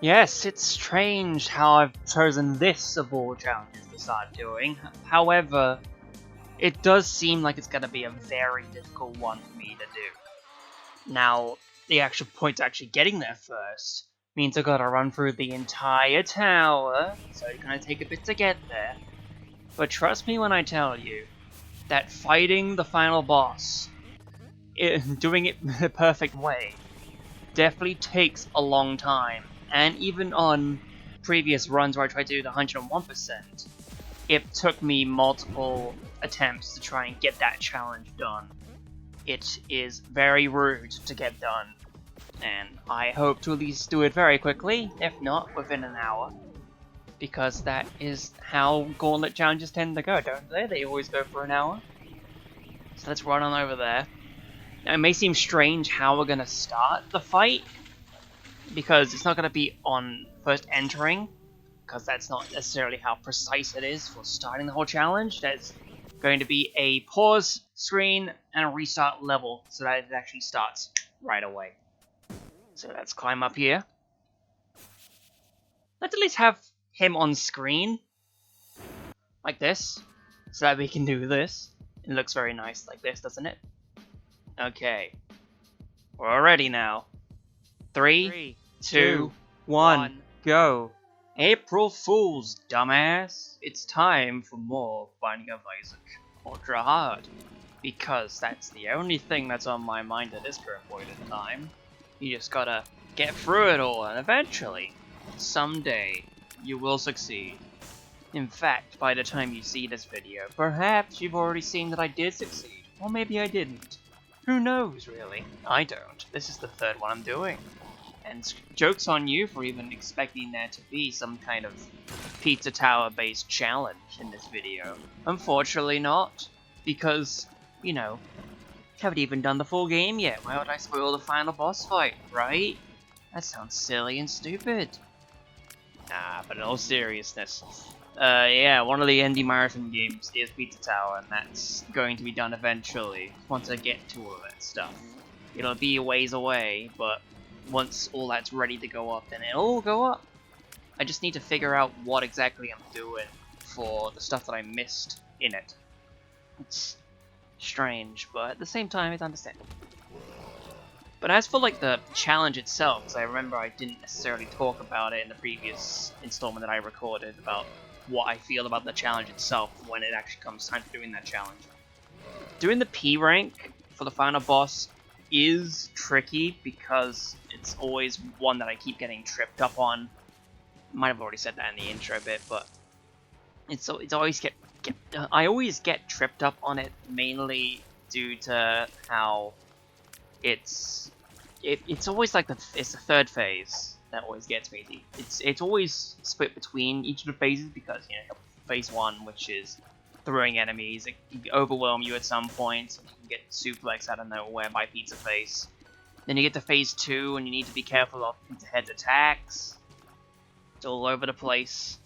Yes, it's strange how I've chosen this of all challenges to start doing. However, it does seem like it's going to be a very difficult one for me to do. Now, the actual point to actually getting there first means I've got to run through the entire tower, so it's going to take a bit to get there. But trust me when I tell you that fighting the final boss, doing it the perfect way, definitely takes a long time. And even on previous runs where I tried to do the 101%, it took me multiple attempts to try and get that challenge done. It is very rude to get done, and I hope to at least do it very quickly, if not within an hour. Because that is how Gauntlet challenges tend to go, don't they? They always go for an hour. So let's run on over there. Now, it may seem strange how we're going to start the fight, because it's not going to be on first entering, because that's not necessarily how precise it is for starting the whole challenge. There's going to be a pause screen and a restart level, so that it actually starts right away. So let's climb up here. Let's at least have him on screen, like this, so that we can do this. It looks very nice like this, doesn't it? Okay. We're all ready now. 3, 2, 1, go. April Fools, dumbass. It's time for more Binding of Isaac Ultra Hard. Because that's the only thing that's on my mind at this current point in time. You just gotta get through it all, and eventually, someday, you will succeed. In fact, by the time you see this video, perhaps you've already seen that I did succeed. Or maybe I didn't. Who knows, really? I don't. This is the third one I'm doing. And joke's on you for even expecting there to be some kind of Pizza Tower based challenge in this video. Unfortunately not, because, you know, haven't even done the full game yet. Why would I spoil the final boss fight, right? That sounds silly and stupid. Nah, but in all seriousness, yeah, one of the indie marathon games is Pizza Tower, and that's going to be done eventually, once I get to all that stuff. It'll be a ways away, but once all that's ready to go up, then it'll all go up. I just need to figure out what exactly I'm doing for the stuff that I missed in it. It's strange, but at the same time, it's understandable. But as for like the challenge itself, because I remember I didn't necessarily talk about it in the previous installment that I recorded about what I feel about the challenge itself when it actually comes time to doing that challenge. Doing the P rank for the final boss is tricky because it's always one that I keep getting tripped up on. Might have already said that in the intro bit, but it's always I always get tripped up on it mainly due to how it's always like it's the third phase that always gets me. It's always split between each of the phases because, you know, phase 1, which is throwing enemies, it can overwhelm you at some point, and you can get suplex out of nowhere by Pizza Face. Then you get to phase 2 and you need to be careful of Pizza Head's attacks. It's all over the place.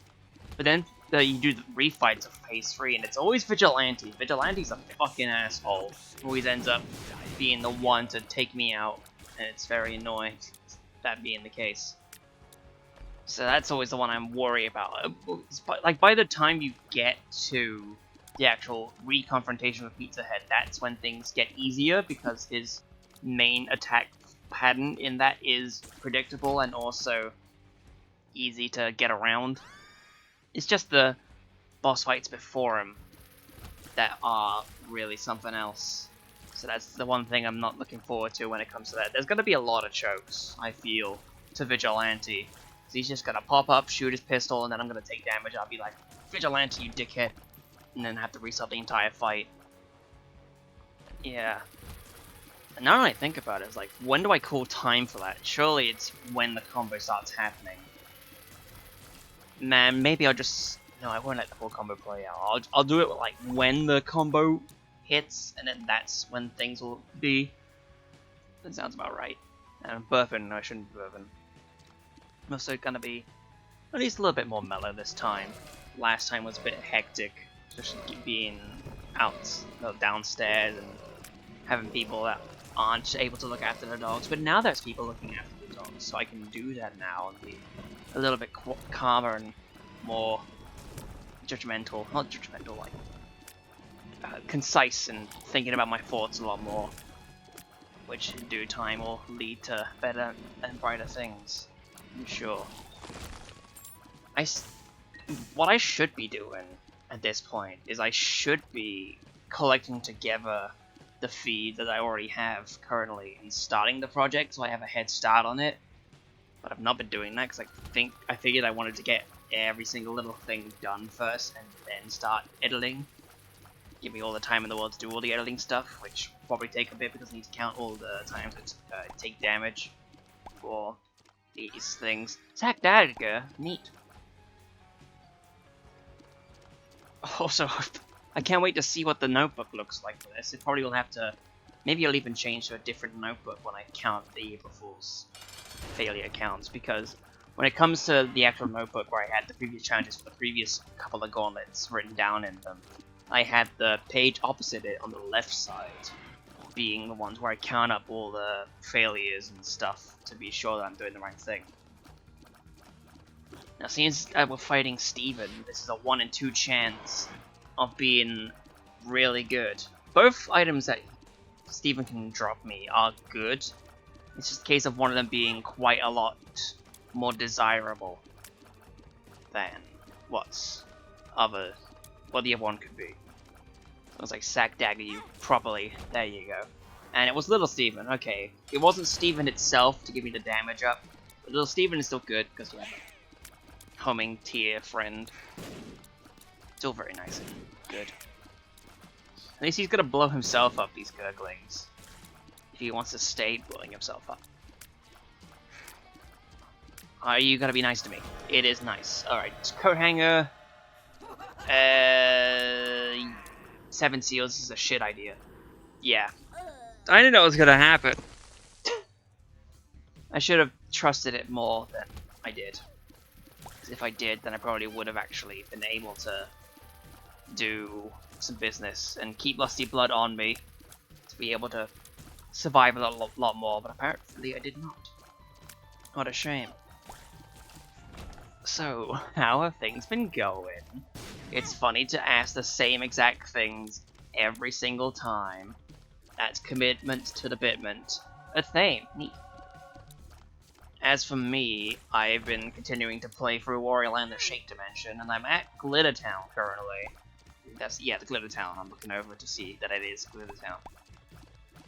But then you do the refights of phase 3 and it's always Vigilante. Vigilante's a fucking asshole. Always ends up being the one to take me out, and it's very annoying that being the case. So that's always the one I'm worried about. Like, by the time you get to the actual re-confrontation with Pizza Head, that's when things get easier because his main attack pattern in that is predictable and also easy to get around. It's just the boss fights before him that are really something else. So that's the one thing I'm not looking forward to when it comes to that. There's going to be a lot of chokes, I feel, to Vigilante. So he's just going to pop up, shoot his pistol, and then I'm going to take damage. I'll be like, Vigilante, you dickhead. And then have to restart the entire fight. Yeah. And now that I think about it, it's like, when do I call time for that? Surely it's when the combo starts happening. Man, maybe I'll just... No, I won't let the whole combo play out. I'll do it like when the combo hits, and then that's when things will be. That sounds about right. And I'm burping, I shouldn't be burping. I'm also gonna be at least a little bit more mellow this time. Last time was a bit hectic, especially being downstairs and having people that aren't able to look after their dogs. But now there's people looking after the on, so I can do that now and be a little bit calmer and more judgmental. Not judgmental, like concise and thinking about my thoughts a lot more, which in due time will lead to better and brighter things, I'm sure. What I should be doing at this point is I should be collecting together the feed that I already have currently and starting the project so I have a head start on it. But I've not been doing that because I figured I wanted to get every single little thing done first and then start editing. Give me all the time in the world to do all the editing stuff, which will probably take a bit because I need to count all the times I take damage for these things. Zack Dagger, neat. Also, I can't wait to see what the notebook looks like for this. It probably will have to... Maybe I'll even change to a different notebook when I count the April Fool's failure counts, because when it comes to the actual notebook where I had the previous challenges for the previous couple of gauntlets written down in them, I had the page opposite it on the left side being the ones where I count up all the failures and stuff to be sure that I'm doing the right thing. Now, since we're fighting Steven, this is a 1 in 2 chance of being really good. Both items that Steven can drop me are good. It's just a case of one of them being quite a lot more desirable than what the other one could be. It was like Zack Dagger you properly. There you go. And it was Little Steven. Okay, it wasn't Steven itself to give me the damage up, but Little Steven is still good because we have a homing tier friend. Still very nice and good. At least he's gonna blow himself up, these gurglings, if he wants to stay blowing himself up. Are you gonna be nice to me? It is nice. Alright, coat hanger. 7 seals is a shit idea. Yeah. I didn't know it was gonna happen. I should have trusted it more than I did. Because if I did, then I probably would have actually been able to do some business and keep Lusty Blood on me to be able to survive a lot more, but apparently I did not. What a shame. So, how have things been going? It's funny to ask the same exact things every single time. That's commitment to the bitment. A thing. Neat. As for me, I've been continuing to play through Warrior Land the Shape Dimension, and I'm at Glitter Town currently. Yeah, the Glitter Town. I'm looking over to see that it is Glitter Town.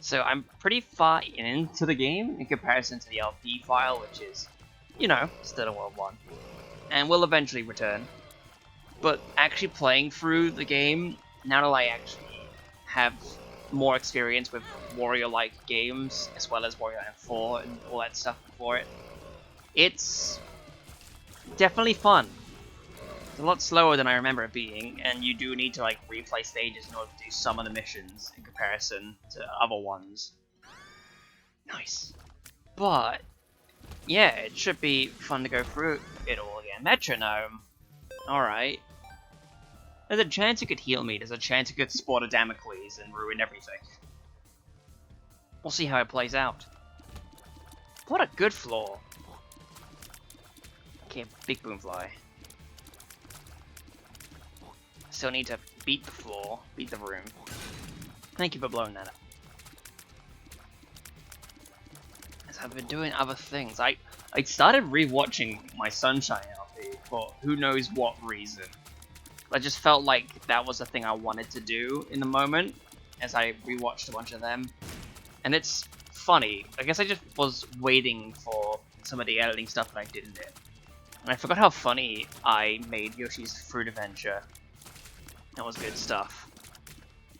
So I'm pretty far into the game in comparison to the LP file, which is, you know, still a World 1. And will eventually return. But actually playing through the game, now that I actually have more experience with Warrior-like games, as well as Warrior Land 4 and all that stuff before it, it's definitely fun. It's a lot slower than I remember it being, and you do need to like replay stages in order to do some of the missions in comparison to other ones. Nice. But yeah, it should be fun to go through it all again. Metronome. Alright. There's a chance it could heal me, there's a chance it could spawn a Damocles and ruin everything. We'll see how it plays out. What a good floor. Okay, big boomfly. Still need to beat the floor, beat the room. Thank you for blowing that up. As I've been doing other things, I started rewatching my Sunshine LP for who knows what reason. I just felt like that was the thing I wanted to do in the moment, as I rewatched a bunch of them. And it's funny, I guess I just was waiting for some of the editing stuff that I did in it. And I forgot how funny I made Yoshi's Fruit Adventure. That was good stuff.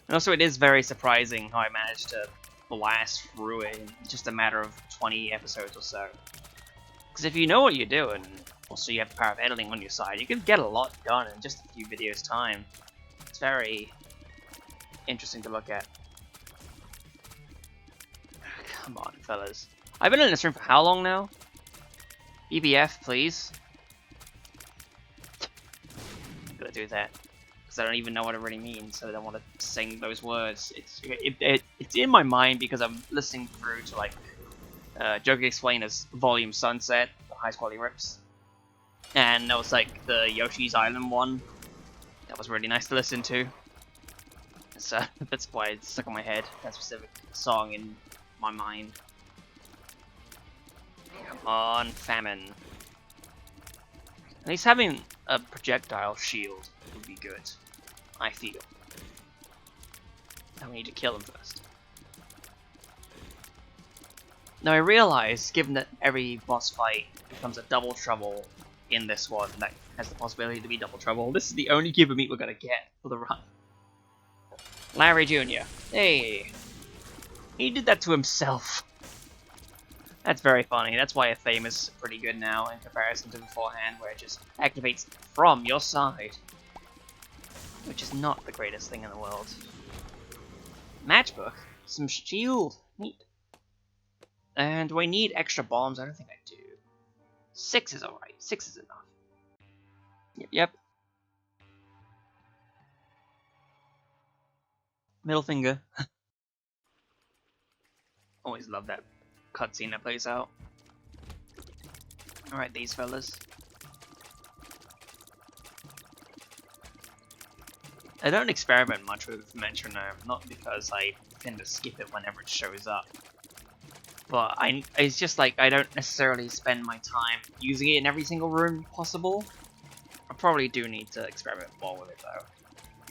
And also it is very surprising how I managed to blast through it in just a matter of 20 episodes or so. Because if you know what you're doing, also you have the power of editing on your side, you can get a lot done in just a few videos time. It's very interesting to look at. Come on, fellas. I've been in this room for how long now? BBF, please. Gotta do that. Because I don't even know what it really means, so I don't want to sing those words. It's in my mind because I'm listening through to like Joker explained as Volume Sunset, the highest quality rips. And that was like the Yoshi's Island one. That was really nice to listen to. So that's why it's stuck in my head, that specific song in my mind. Come on, Famine. At least having a projectile shield would be good, I feel. Now we need to kill him first. Now I realize, given that every boss fight becomes a double trouble in this one, that has the possibility to be double trouble, this is the only cube of meat we're gonna get for the run. Larry Jr. Hey! He did that to himself. That's very funny. That's why a Fame is pretty good now in comparison to beforehand, where it just activates from your side. Which is not the greatest thing in the world. Matchbook? Some shield. Neat. And do I need extra bombs? I don't think I do. 6 is alright. 6 is enough. Yep. Middle finger. Always love that cutscene that plays out. Alright, these fellas. I don't experiment much with Metronome, not because I tend to skip it whenever it shows up. But it's just like I don't necessarily spend my time using it in every single room possible. I probably do need to experiment more with it though.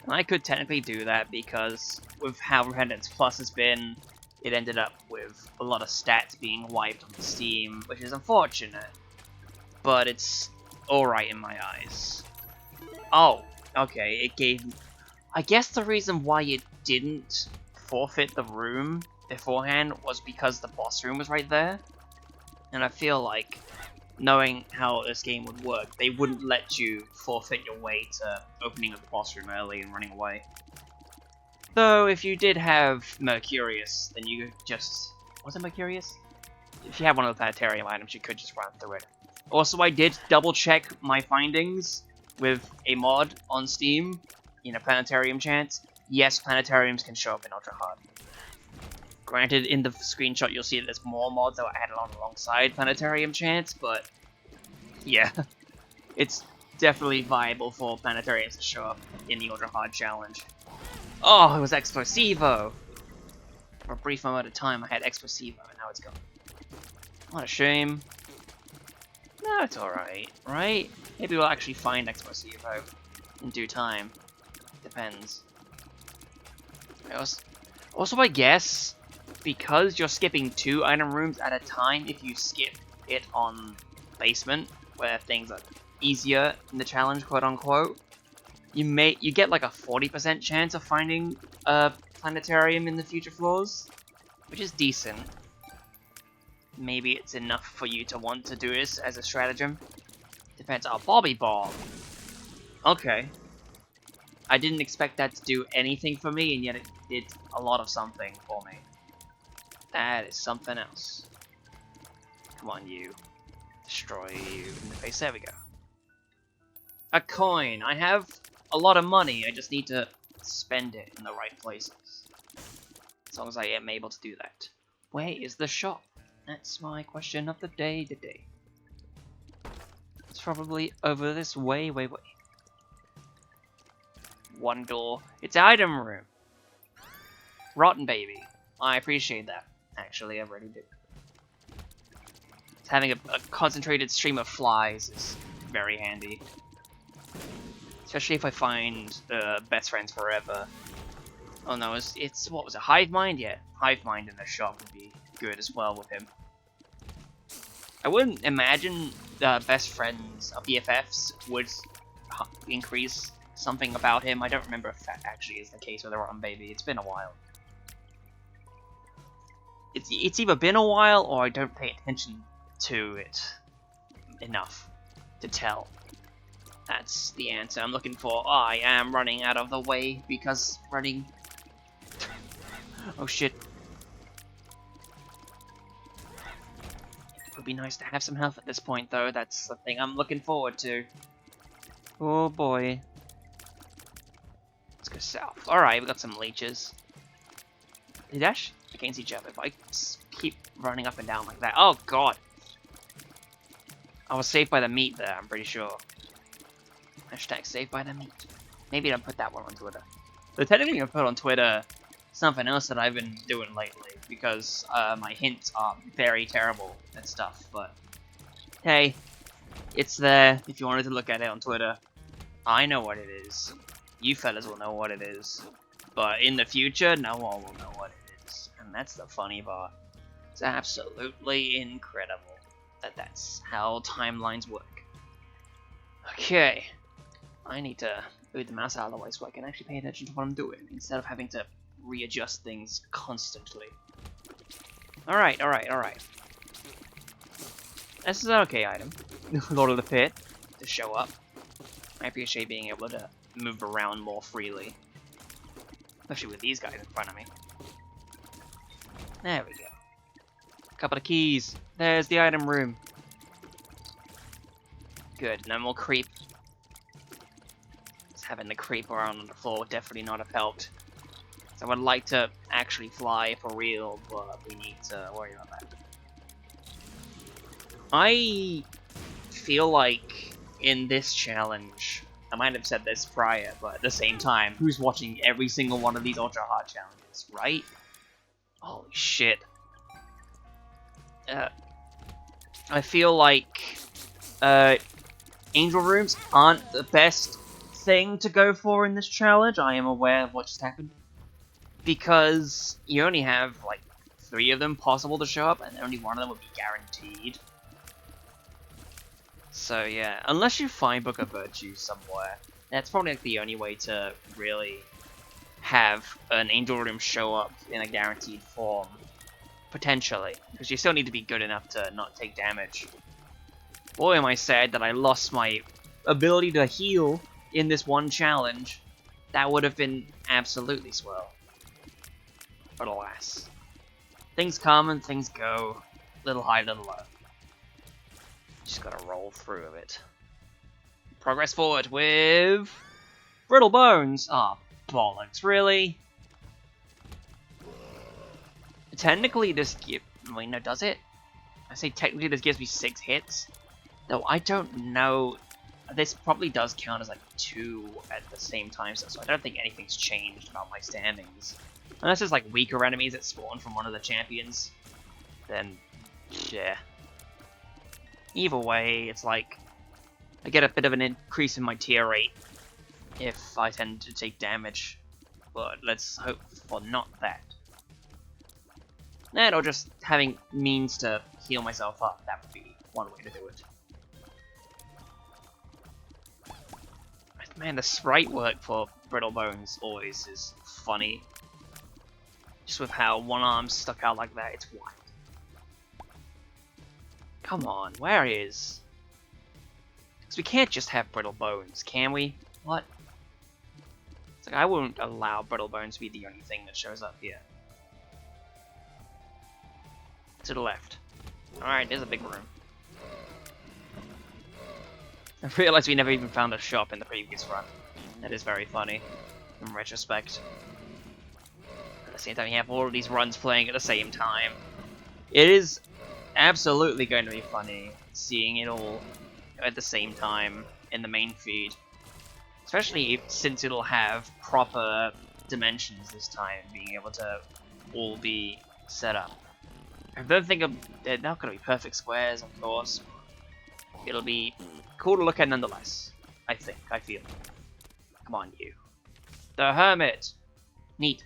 And I could technically do that because with how Repentance Plus has been, it ended up with a lot of stats being wiped on Steam, which is unfortunate. But it's alright in my eyes. Oh, okay, it gave... I guess the reason why it didn't forfeit the room beforehand was because the boss room was right there. And I feel like, knowing how this game would work, they wouldn't let you forfeit your way to opening up the boss room early and running away. Though, if you did have Mercurius, then you could just... Was it Mercurius? If you have one of the planetarium items, you could just run through it. Also, I did double check my findings with a mod on Steam, in a planetarium chance. Yes, planetariums can show up in Ultra Hard. Granted, in the screenshot you'll see that there's more mods that were added on alongside planetarium chance, but yeah, it's definitely viable for planetariums to show up in the Ultra Hard challenge. Oh, it was Explosivo! For a brief moment of time I had Explosivo, and now it's gone. What a shame. No, it's alright, right? Maybe we'll actually find Explosivo in due time. Depends. Also, I guess, because you're skipping 2 item rooms at a time, if you skip it on basement, where things are easier in the challenge, quote unquote, you get like a 40% chance of finding a planetarium in the future floors, which is decent. Maybe it's enough for you to want to do this as a stratagem. Depends. Oh, Bobby Bomb. Okay. I didn't expect that to do anything for me, and yet it did a lot of something for me. That is something else. Come on, you. Destroy you in the face. There we go. A coin. I have a lot of money. I just need to spend it in the right places. As long as I am able to do that. Where is the shop? That's my question of the day today. It's probably over this way. One door. It's item room. Rotten baby. I appreciate that. Actually, I really do. Having a concentrated stream of flies is very handy. Especially if I find best friends forever. Oh no, it's what was it? Hive Mind? Yeah, Hive Mind in the shop would be good as well with him. I wouldn't imagine best friends of BFFs would increase something about him. I don't remember if that actually is the case with the Rotten Baby. It's been a while. It's either been a while or I don't pay attention to it enough to tell. That's the answer I'm looking for. I am running out of the way because running... Oh shit. It would be nice to have some health at this point though. That's the thing I'm looking forward to. Oh boy. Let's go south. Alright, we got some leeches. Did against each other, but I keep running up and down like that. Oh god! I was saved by the meat there, I'm pretty sure. Hashtag saved by the meat. Maybe don't put that one on Twitter. But technically I put on Twitter something else that I've been doing lately, because my hints are very terrible and stuff, but hey, it's there if you wanted to look at it on Twitter. I know what it is. You fellas will know what it is. But in the future, no one will know what it is. And that's the funny part. It's absolutely incredible that that's how timelines work. Okay. I need to move the mouse out of the way so I can actually pay attention to what I'm doing, instead of having to readjust things constantly. Alright. This is an okay item. Lord of the Pit to show up. I appreciate being able to move around more freely. Especially with these guys in front of me. There we go. Couple of keys. There's the item room. Good, no more creep. Just having the creep around on the floor would definitely not have helped. So I would like to actually fly for real, but we need to worry about that. I feel like in this challenge, I might have said this prior, but at the same time, who's watching every single one of these ultra hard challenges, right? Holy shit. I feel like angel rooms aren't the best thing to go for in this challenge. I am aware of what just happened. Because you only have like 3 of them possible to show up, and only one of them would be guaranteed. So yeah, unless you find Book of Virtue somewhere, that's probably like the only way to really have an angel room show up in a guaranteed form. Potentially, because you still need to be good enough to not take damage. Boy, am I sad that I lost my ability to heal in this one challenge. That would have been absolutely swell. But alas. Things come and things go. Little high, little low. Just gotta roll through it. Progress forward with Brittle Bones. Ah, bollocks, really? Technically this gives... Wait, no, does it? I say technically this gives me 6 hits. Though I don't know... This probably does count as like 2 at the same time, so I don't think anything's changed about my standings. Unless it's like weaker enemies that spawn from one of the champions. Then, yeah. Either way, it's like... I get a bit of an increase in my tier rate if I tend to take damage. But let's hope for not that. And or just having means to heal myself up, that would be one way to do it. Man, the sprite work for Brittle Bones always is funny. Just with how one arm's stuck out like that, it's wild. Come on, where is... Because we can't just have Brittle Bones, can we? What? It's like I wouldn't allow Brittle Bones to be the only thing that shows up here. To the left. Alright, there's a big room. I realized we never even found a shop in the previous run. That is very funny, in retrospect. At the same time, you have all of these runs playing at the same time. It is absolutely going to be funny seeing it all at the same time in the main feed. Especially since it'll have proper dimensions this time, being able to all be set up. I don't think they're not going to be perfect squares, of course. It'll be cool to look at nonetheless. I feel. Come on, you. The Hermit! Neat.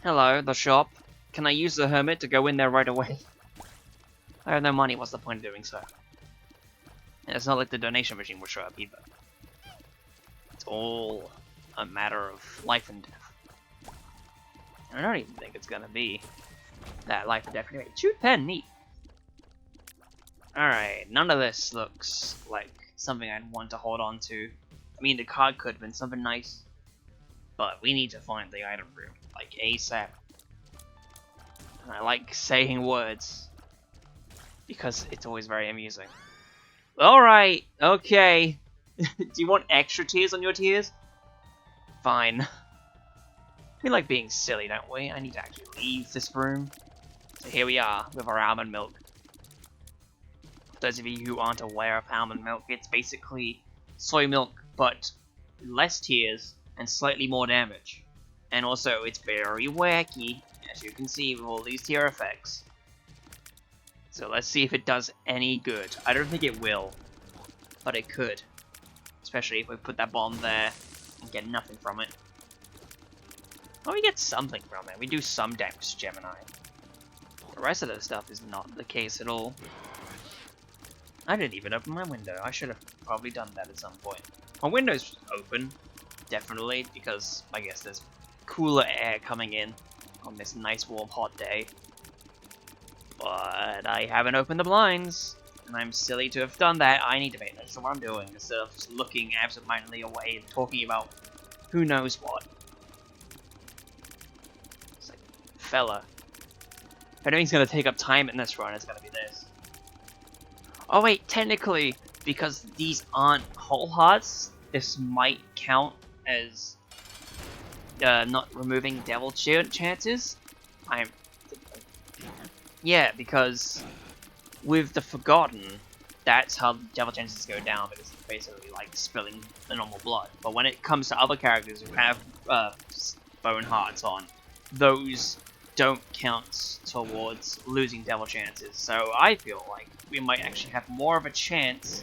Hello, the shop. Can I use the Hermit to go in there right away? I have no money, what's the point of doing so? And it's not like the donation machine will show up either. It's all a matter of life and death. I don't even think it's gonna be that life and death anyway. Shoot pen, neat. Alright, none of this looks like something I'd want to hold on to. I mean, the card could have been something nice, but we need to find the item room, like ASAP. And I like saying words, because it's always very amusing. Alright, okay. Do you want extra tears on your tears? Fine. We like being silly, don't we? I need to actually leave this room. So here we are with our almond milk. For those of you who aren't aware of almond milk, it's basically soy milk, but less tears and slightly more damage. And also, it's very wacky, as you can see with all these tear effects. So let's see if it does any good. I don't think it will, but it could. Especially if we put that bomb there and get nothing from it. Well, we get something from it. We do some damage to Gemini. The rest of the stuff is not the case at all. I didn't even open my window. I should have probably done that at some point. My window's open, definitely, because I guess there's cooler air coming in on this nice warm hot day. But I haven't opened the blinds, and I'm silly to have done that. I need to make notice of what I'm doing instead of just looking absentmindedly away and talking about who knows what. It's like, fella. If anything's gonna take up time in this run, it's gonna be this. Oh wait, technically, because these aren't whole hearts, this might count as not removing devil chances. Yeah, because with the Forgotten, that's how devil chances go down, because it's basically like spilling the normal blood. But when it comes to other characters who have bone hearts on, those don't count towards losing devil chances. So I feel like we might actually have more of a chance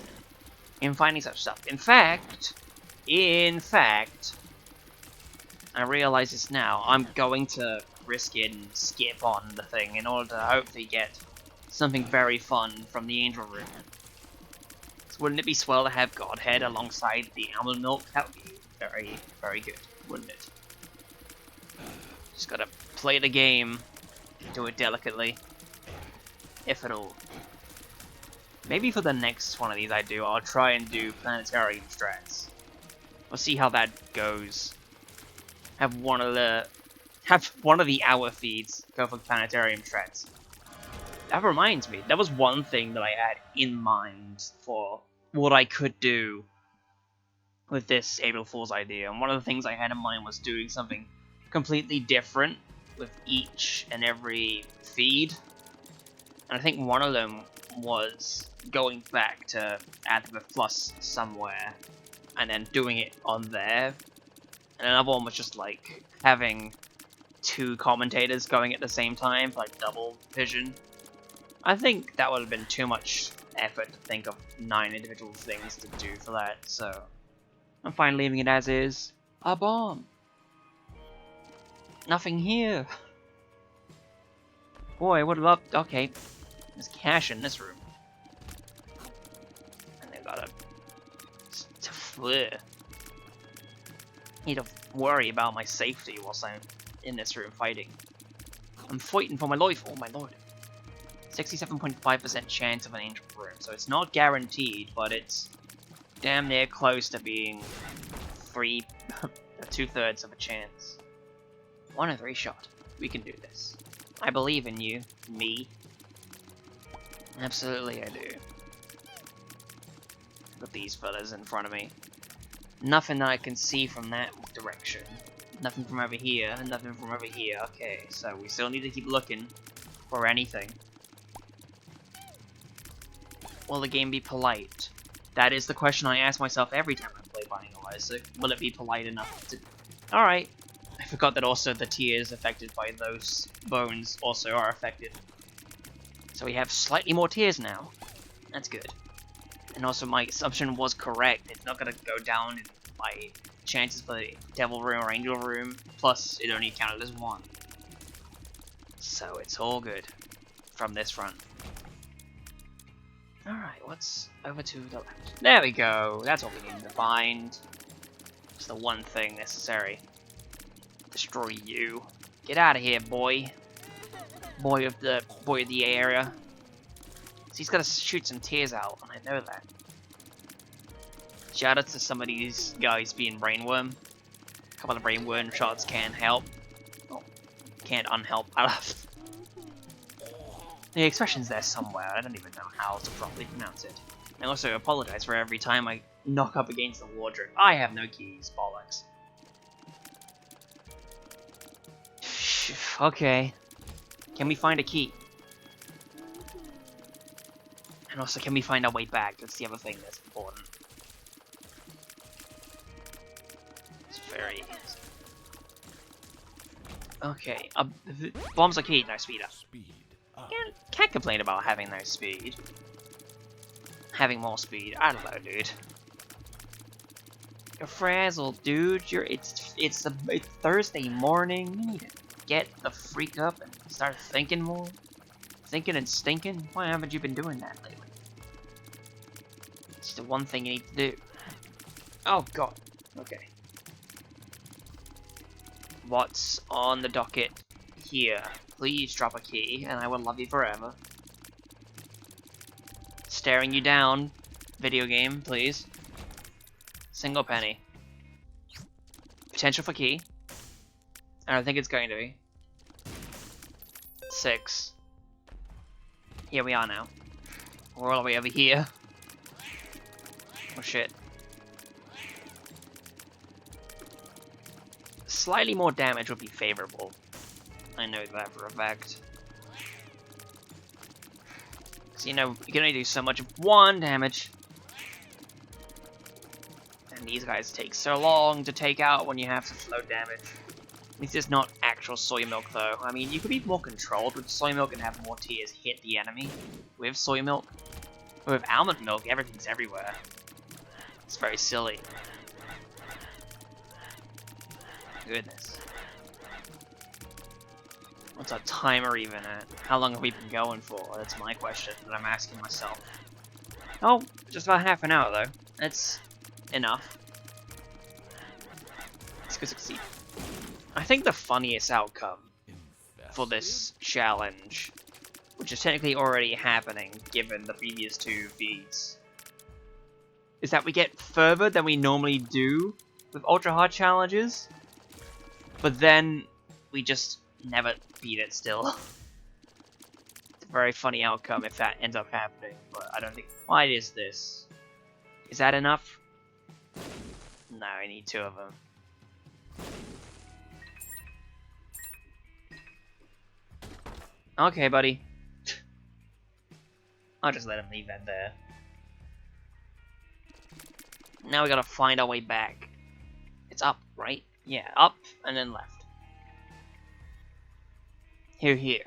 in finding such stuff. In fact, I realize this now. I'm going to risk it and skip on the thing in order to hopefully get something very fun from the Angel Room. So wouldn't it be swell to have Godhead alongside the almond milk? That would be very, very good, wouldn't it? Just gotta play the game, do it delicately, if at all. Maybe for the next one of these I'll try and do planetarium strats. We'll see how that goes. Have one of the hour feeds go for planetarium strats. That reminds me, that was one thing that I had in mind for what I could do with this April Fool's idea. And one of the things I had in mind was doing something completely different with each and every feed. And I think one of them was going back to add the plus somewhere and then doing it on there. And another one was just like having two commentators going at the same time, like double vision. I think that would have been too much effort to think of 9 individual things to do for that, so I'm fine leaving it as is. A bomb! Nothing here! Boy, I would love. Okay, there's cash in this room. And they gotta. Need to worry about my safety whilst I'm in this room fighting. I'm fighting for my life, oh my lord. 67.5% chance of an Angel Room, so it's not guaranteed, but it's damn near close to being 2/3 of a chance. 1 in 3 shot. We can do this. I believe in you. Me. Absolutely I do. Got these fellas in front of me. Nothing that I can see from that direction. Nothing from over here, and nothing from over here. Okay, so we still need to keep looking for anything. Will the game be polite? That is the question I ask myself every time I play Binding of Isaac. Will it be polite enough to... Alright. I forgot that also the tears affected by those bones also are affected. So we have slightly more tears now. That's good. And also my assumption was correct. It's not going to go down in my chances for the Devil Room or Angel Room. Plus, it only counted as 1. So it's all good from this front. Alright, what's over to the left? There we go. That's what we need to find. It's the one thing necessary. Destroy you. Get out of here, boy. Boy of the area. So he's got to shoot some tears out, and I know that. Shout out to some of these guys being brainworm. A couple of brainworm shots can't help. Oh, can't unhelp. The expression's there somewhere. I don't even know how to properly pronounce it. I also apologize for every time I knock up against the wardrobe. I have no keys, bollocks. Okay. Can we find a key? And also, can we find our way back? That's the other thing that's important. It's very... Okay, bombs are key, no speed up. Can't complain about having no speed. Having more speed, I don't know, dude. You're frazzled, dude. It's Thursday morning. You need to get the freak up and start thinking more. Thinking and stinking. Why haven't you been doing that lately? It's the one thing you need to do. Oh god. Okay. What's on the docket here? Please drop a key, and I will love you forever. Staring you down, video game, please. Single penny. Potential for key. I don't think it's going to be. 6. Here we are now. We're all the way over here. Oh shit. Slightly more damage would be favorable. I know that for a fact. So, you know, you can only do so much of 1 damage. And these guys take so long to take out when you have such low damage. At least it's not actual soy milk, though. I mean, you could be more controlled with soy milk and have more tears hit the enemy with soy milk. But with almond milk, everything's everywhere. It's very silly. Goodness. What's our timer even at? How long have we been going for? That's my question that I'm asking myself. Oh, just about half an hour though. That's enough. Let's go succeed. I think the funniest outcome for this challenge, which is technically already happening given the previous 2 feeds, is that we get further than we normally do with ultra hard challenges, but then we just never beat it still. It's a very funny outcome if that ends up happening, but I don't think... Why is this? Is that enough? No, I need 2 of them. Okay, buddy. I'll just let him leave that there. Now we gotta find our way back. It's up, right? Yeah, up and then left. Here.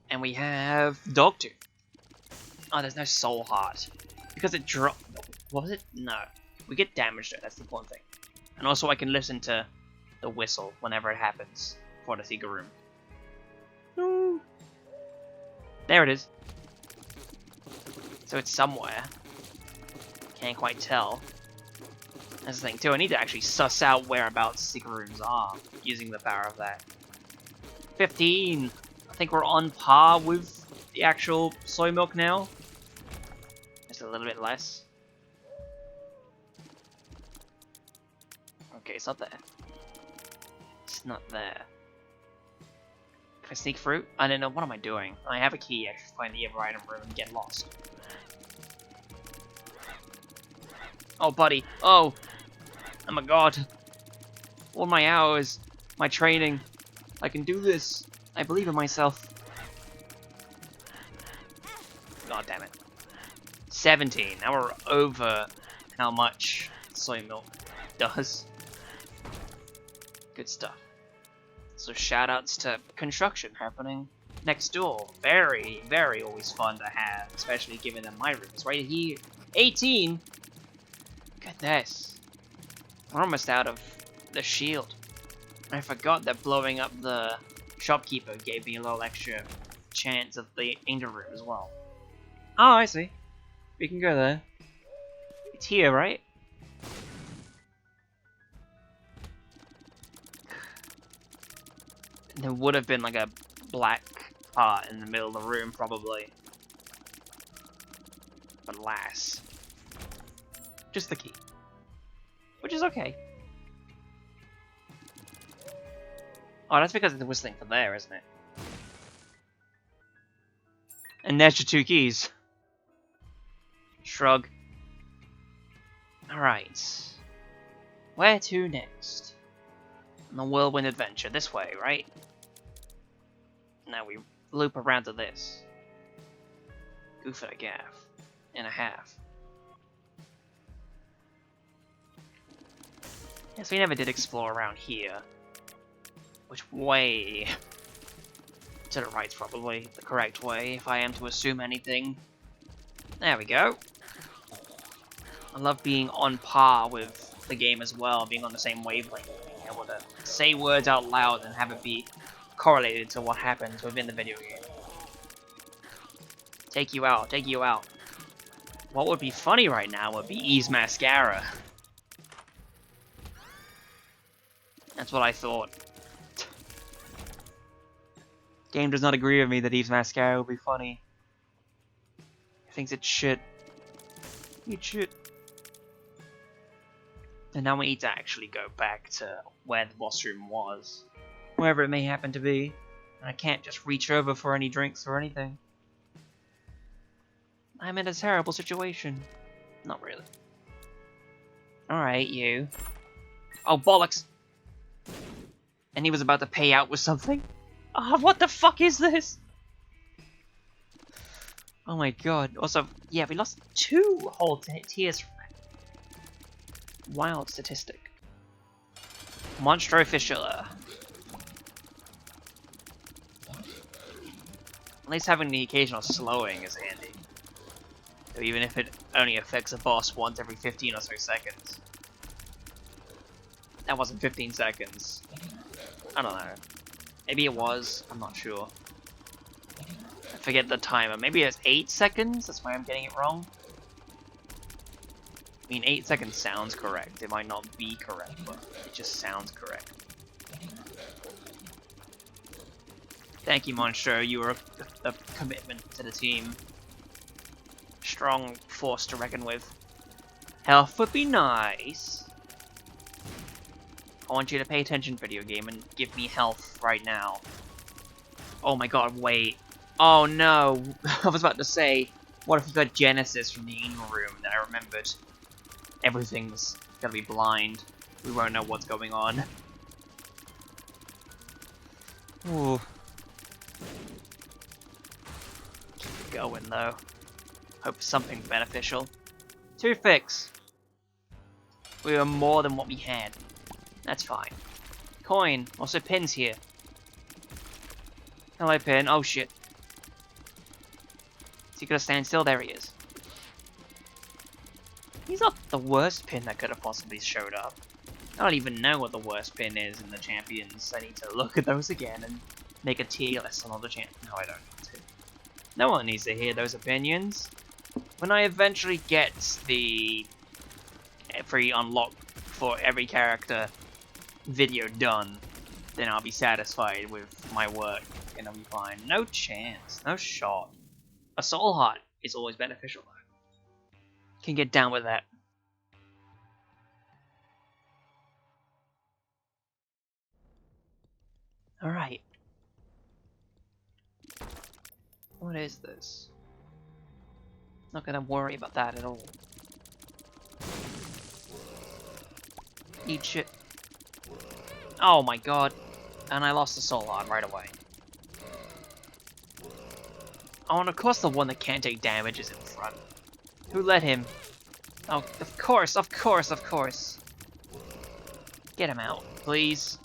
And we have Dogtooth. Oh, there's no Soul Heart. Because it dropped... What was it? No. We get damaged though, that's the important thing. And also I can listen to the whistle whenever it happens for the secret room. No. There it is. So it's somewhere. Can't quite tell. That's the thing too, I need to actually suss out whereabouts secret rooms are using the power of that. 15! I think we're on par with the actual soy milk now. Just a little bit less. Okay, it's not there. It's not there. Can I sneak fruit? I don't know, what am I doing? I have a key, I should find the other item room and get lost. Oh, buddy. Oh! Oh my god. All my hours. My training. I can do this. I believe in myself. God damn it. 17. Now we're over how much soy milk does. Good stuff. So shoutouts to construction happening next door. Very, very always fun to have, especially given that my room is right here. 18! Goodness. We're almost out of the shield. I forgot that blowing up the shopkeeper gave me a little extra chance of the angel room as well. Oh, I see. We can go there. It's here, right? There would have been like a black part in the middle of the room, probably. But alas. Just the key. Which is okay. Oh, that's because it's whistling for there, isn't it? And there's your 2 keys. Shrug. Alright. Where to next? On the whirlwind adventure. This way, right? Now we loop around to this. Goof and a gaff. And a half. Yes, we never did explore around here. Which way? To the right's probably the correct way, if I am to assume anything. There we go. I love being on par with the game as well, being on the same wavelength, being able to say words out loud and have it be correlated to what happens within the video game. Take you out, take you out. What would be funny right now would be Eve's mascara. That's what I thought. Game does not agree with me that Eve's mascara would be funny. He thinks it's shit. It's shit. And now we need to actually go back to where the boss room was. Wherever it may happen to be. And I can't just reach over for any drinks or anything. I'm in a terrible situation. Not really. Alright, you. Oh, bollocks! And he was about to pay out with something? Oh, what the fuck is this? Oh my god. Also, yeah, we lost 2 whole tiers from that. Wild statistic. Monstro Fistula. At least having the occasional slowing is handy. So even if it only affects a boss once every 15 or so seconds. That wasn't 15 seconds. I don't know. Maybe it was. I'm not sure. I forget the timer. Maybe it's 8 seconds? That's why I'm getting it wrong. I mean, 8 seconds sounds correct. It might not be correct, but it just sounds correct. Thank you, Monstro. You were a commitment to the team. Strong force to reckon with. Health would be nice. I want you to pay attention, video game, and give me health right now. Oh my god, wait. Oh no. I was about to say, what if you got Genesis from the anal room that I remembered? Everything's gonna be blind. We won't know what's going on. Ooh. Keep it going though. Hope for something beneficial. 2 fix. We were more than what we had. That's fine. Coin. Also Pin's here. Hello, Pin. Oh shit. Is he gonna stand still? There he is. He's not the worst Pin that could have possibly showed up. I don't even know what the worst Pin is in the champions. I need to look at those again and make a tier list on all the champions. No, I don't need to. No one needs to hear those opinions. When I eventually get the free unlock for every character video done, then I'll be satisfied with my work and I'll be fine. No chance. No shot. A soul heart is always beneficial though. Can get down with that. Alright. What is this? Not gonna worry about that at all. Eat shit. Oh my god. And I lost the soul heart right away. Oh, and of course the one that can't take damage is in front. Who let him? Oh, of course, of course, of course. Get him out, please.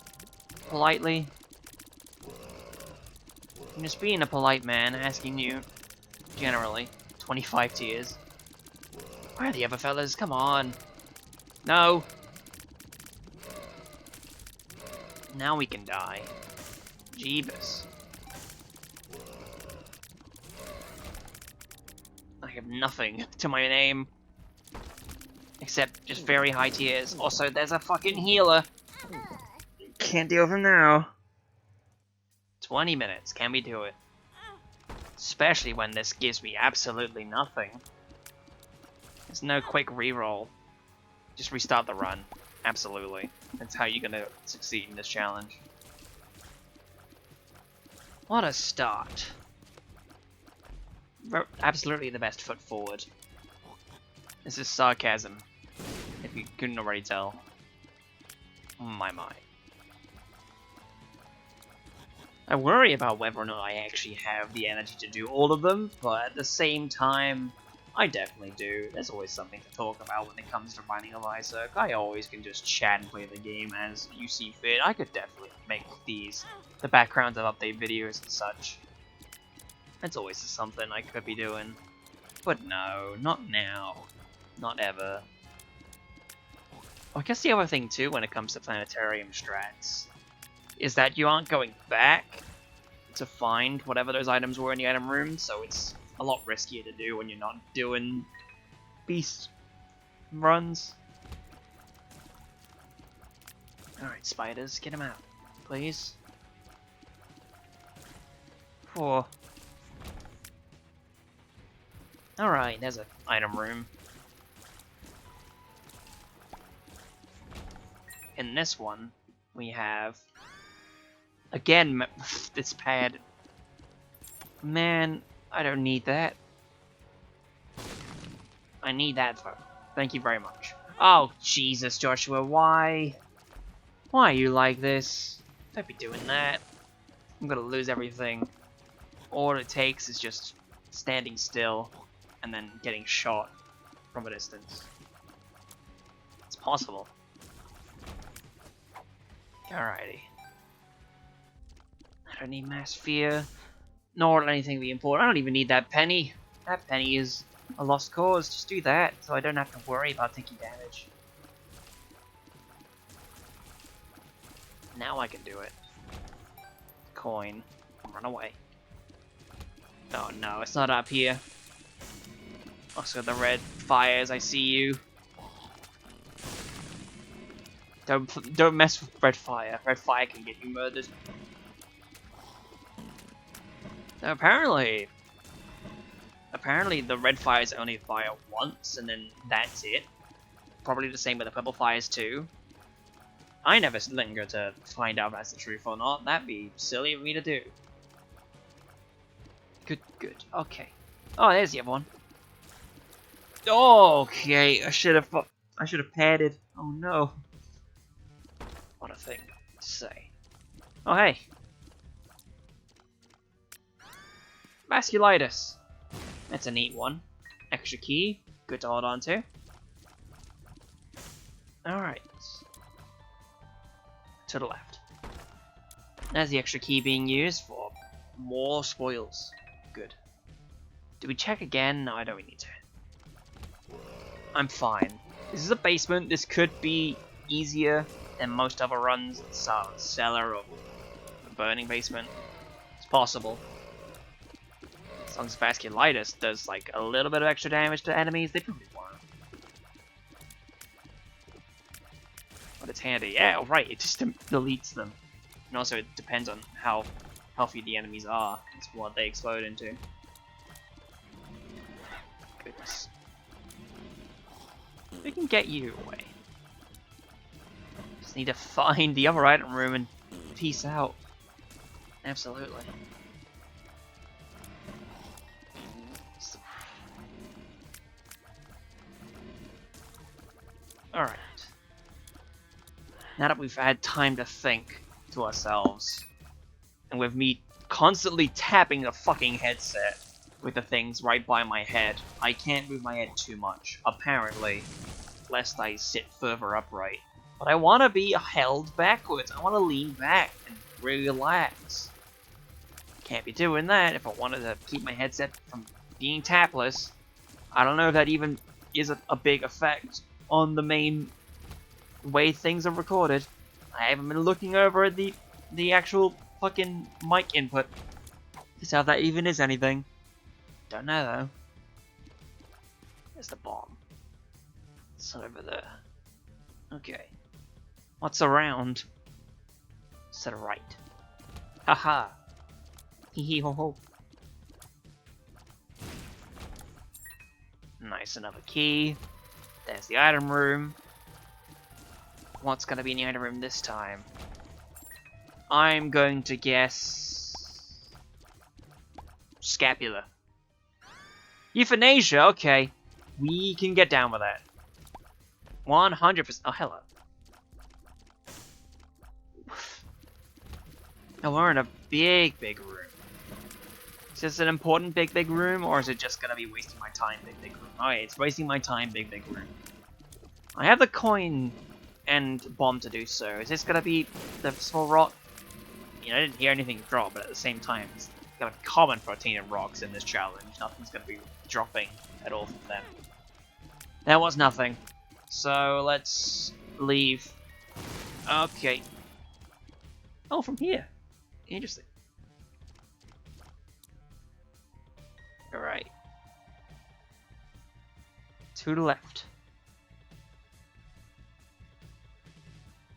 Politely. I'm just being a polite man, asking you, generally, 25 tiers. Where are the other fellas? Come on. No. Now we can die. Jeebus. I have nothing to my name. Except just very high tiers. Also, there's a fucking healer. Can't deal with him now. 20 minutes. Can we do it? Especially when this gives me absolutely nothing. There's no quick reroll. Just restart the run. Absolutely. That's how you're gonna succeed in this challenge. What a start. Absolutely the best foot forward. This is sarcasm, if you couldn't already tell. My. I worry about whether or not I actually have the energy to do all of them, but at the same time, I definitely do. There's always something to talk about when it comes to finding a Lyserg. I always can just chat and play the game as you see fit. I could definitely make the backgrounds of update videos and such. That's always something I could be doing. But no, not now. Not ever. I guess the other thing too when it comes to planetarium strats is that you aren't going back to find whatever those items were in the item room, so it's a lot riskier to do when you're not doing beast runs. Alright, spiders, get them out, please. 4. Alright, there's an item room. In this one, we have again this pad. Man, I don't need that. I need that though. Thank you very much. Oh Jesus, Joshua, why? Why are you like this? Don't be doing that. I'm gonna lose everything. All it takes is just standing still and then getting shot from a distance. It's possible. Alrighty. I don't need mass fear, nor anything be important. I don't even need that penny. That penny is a lost cause. Just do that, so I don't have to worry about taking damage. Now I can do it. Coin. Run away. Oh no, it's not up here. Also, the red fires. I see you. Don't mess with red fire. Red fire can get you murdered. Now, apparently the red fires only fire once, and then that's it. Probably the same with the purple fires too. I never linger to find out if that's the truth or not. That'd be silly of me to do. Good. Okay. Oh, there's the other one. Okay, I should have padded. Oh no. What a thing to say. Oh hey. Vasculitis. That's a neat one. Extra key. Good to hold on to. Alright. To the left. There's the extra key being used for more spoils. Good. Do we check again? No, I don't need to. I'm fine. This is a basement. This could be easier than most other runs. It's a cellar or a burning basement. It's possible. As long as Vasculitis does like a little bit of extra damage to enemies, they probably won't. But it's handy. Yeah, right, it just deletes them. And also it depends on how healthy the enemies are. It's what they explode into. Goodness. We can get you away. Just need to find the other item room and peace out. Absolutely. Alright. Now that we've had time to think to ourselves, and with me constantly tapping the fucking headset with the things right by my head, I can't move my head too much, apparently, lest I sit further upright. But I want to be held backwards. I want to lean back and relax. Can't be doing that if I wanted to keep my headset from being tapless. I don't know if that even is a big effect on the main way things are recorded. I haven't been looking over at the actual fucking mic input to see if that even is anything. Don't know though. There's the bomb. It's over there. Okay. What's around? To the right. Haha. Hee hee ho ho. Nice, another key. There's the item room. What's gonna be in the item room this time? I'm going to guess scapula. Euthanasia, okay. We can get down with that. 100%. Oh, hello. And we're in a big room. Is this an important big room, or is it just gonna be wasting my time big room? Oh yeah, it's wasting my time big room. I have the coin and bomb to do so. Is this gonna be the small rock? You know, I didn't hear anything drop, but at the same time, it's gonna be common for Teen Rocks in this challenge. Nothing's gonna be dropping at all from them. That was nothing. So let's leave. Okay. Oh, from here. Interesting. Alright. To the left.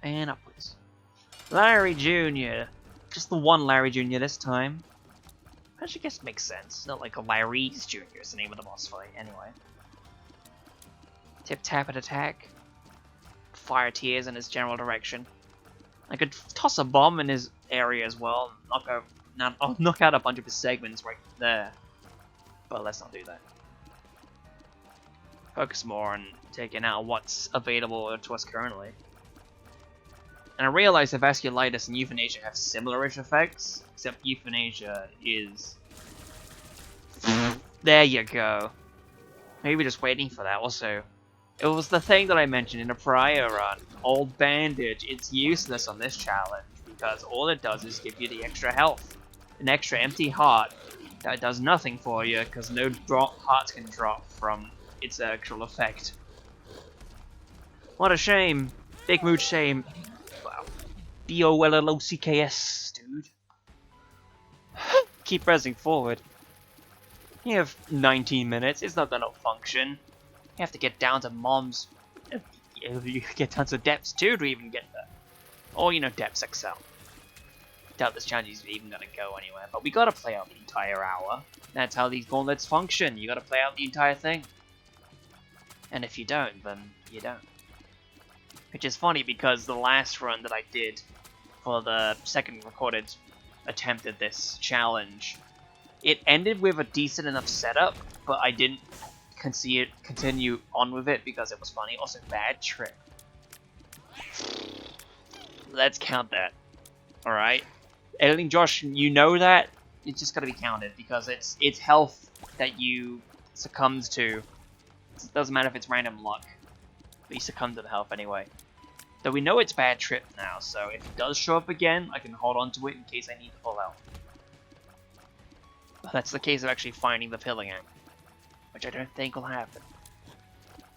And upwards. Larry Jr. Just the one Larry Jr. this time. Which I guess makes sense. Not like a Larry's Jr. is the name of the boss fight, anyway. Tip tap and attack. Fire tears in his general direction. I could toss a bomb in his area as well. I'll knock out a bunch of his segments right there. But let's not do that. Focus more on taking out what's available to us currently. And I realize that vasculitis and euthanasia have similar-ish effects, except euthanasia is... There you go. Maybe just waiting for that. Also, it was the thing that I mentioned in a prior run. Old bandage, it's useless on this challenge, because all it does is give you the extra health. An extra empty heart that does nothing for you, because no hearts can drop from its actual effect. What a shame. Big mood shame. Wow. B-O-L-L-O-C-K-S, dude. Keep pressing forward. You have 19 minutes, it's not gonna function. You have to get down to Mom's... You get down to Depths too to even get there. Or, you know, Depths XL. Doubt this challenge is even gonna go anywhere, but we gotta play out the entire hour. That's how these gauntlets function, you gotta play out the entire thing. And if you don't, then you don't. Which is funny because the last run that I did for the second recorded attempt at this challenge, it ended with a decent enough setup, but I didn't continue on with it because it was funny. Also, bad trip. Let's count that. Alright? Editing Josh, you know that? It's just gotta be counted because it's health that you succumbed to. It doesn't matter if it's random luck. But you succumb to the health anyway. Though we know it's bad trip now, so if it does show up again, I can hold on to it in case I need to pull out. But that's the case of actually finding the filling act, which I don't think will happen.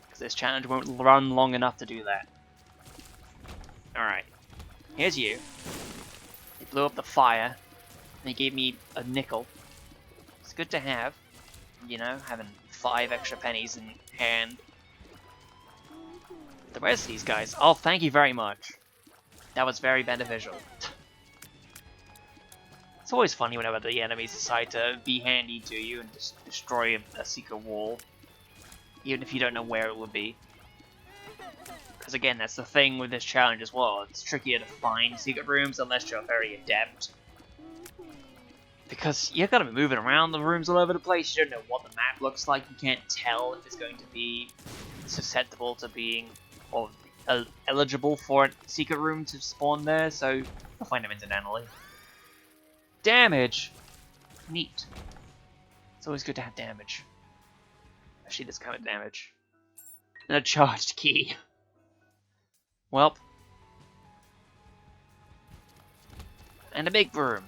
Because this challenge won't run long enough to do that. Alright. Here's you. He blew up the fire, and he gave me a nickel. It's good to have. You know, having 5 extra pennies in hand. The rest of these guys, oh, thank you very much. That was very beneficial. It's always funny whenever the enemies decide to be handy to you and just destroy a secret wall. Even if you don't know where it would be. Because again, that's the thing with this challenge as well. It's trickier to find secret rooms unless you're very adept. Because you're going to be moving around the rooms all over the place. You don't know what the map looks like. You can't tell if it's going to be susceptible to being or eligible for a secret room to spawn there. So you'll find them incidentally. Damage! Neat. It's always good to have damage. Especially this kind of damage. And a charged key. Welp. And a big room.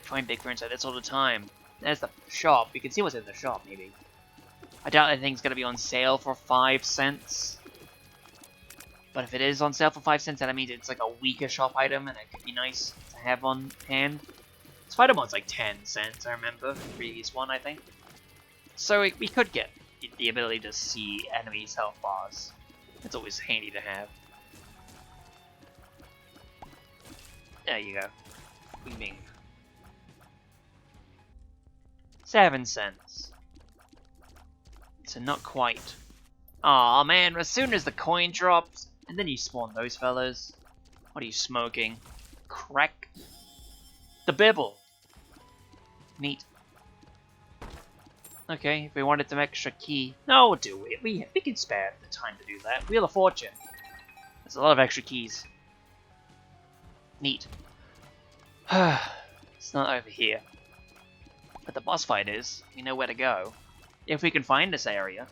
Find big rooms like this all the time. There's the shop. You can see what's in the shop, maybe. I doubt anything's going to be on sale for 5 cents. But if it is on sale for 5 cents, that means it's like a weaker shop item, and it could be nice to have on hand. Spider-Man's like 10 cents, I remember, the previous one, I think. So we could get the ability to see enemies' health bars. It's always handy to have. There you go. Bing bing. 7 cents. So not quite. Aw man, as soon as the coin drops, and then you spawn those fellas. What are you smoking? Crack? The Bibble! Neat. Okay, if we wanted some extra key. No, we'll do it. We can spare the time to do that. Wheel of Fortune. There's a lot of extra keys. Neat. It's not over here. But the boss fight is. We know where to go. If we can find this area.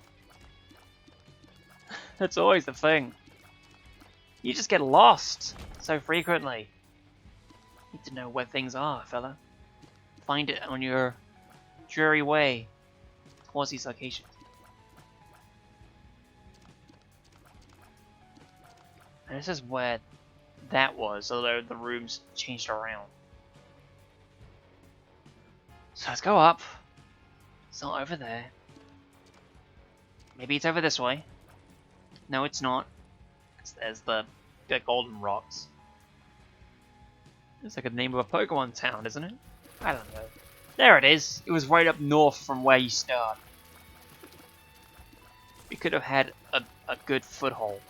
That's always the thing. You just get lost so frequently. You need to know where things are, fella. Find it on your dreary way towards these locations. And this is where that was, although the rooms changed around. So let's go up. It's not over there. Maybe it's over this way. No, it's not. There's the golden rocks. It's like the name of a Pokemon town, isn't it? I don't know. There it is. It was right up north from where you start. We could have had a good foothold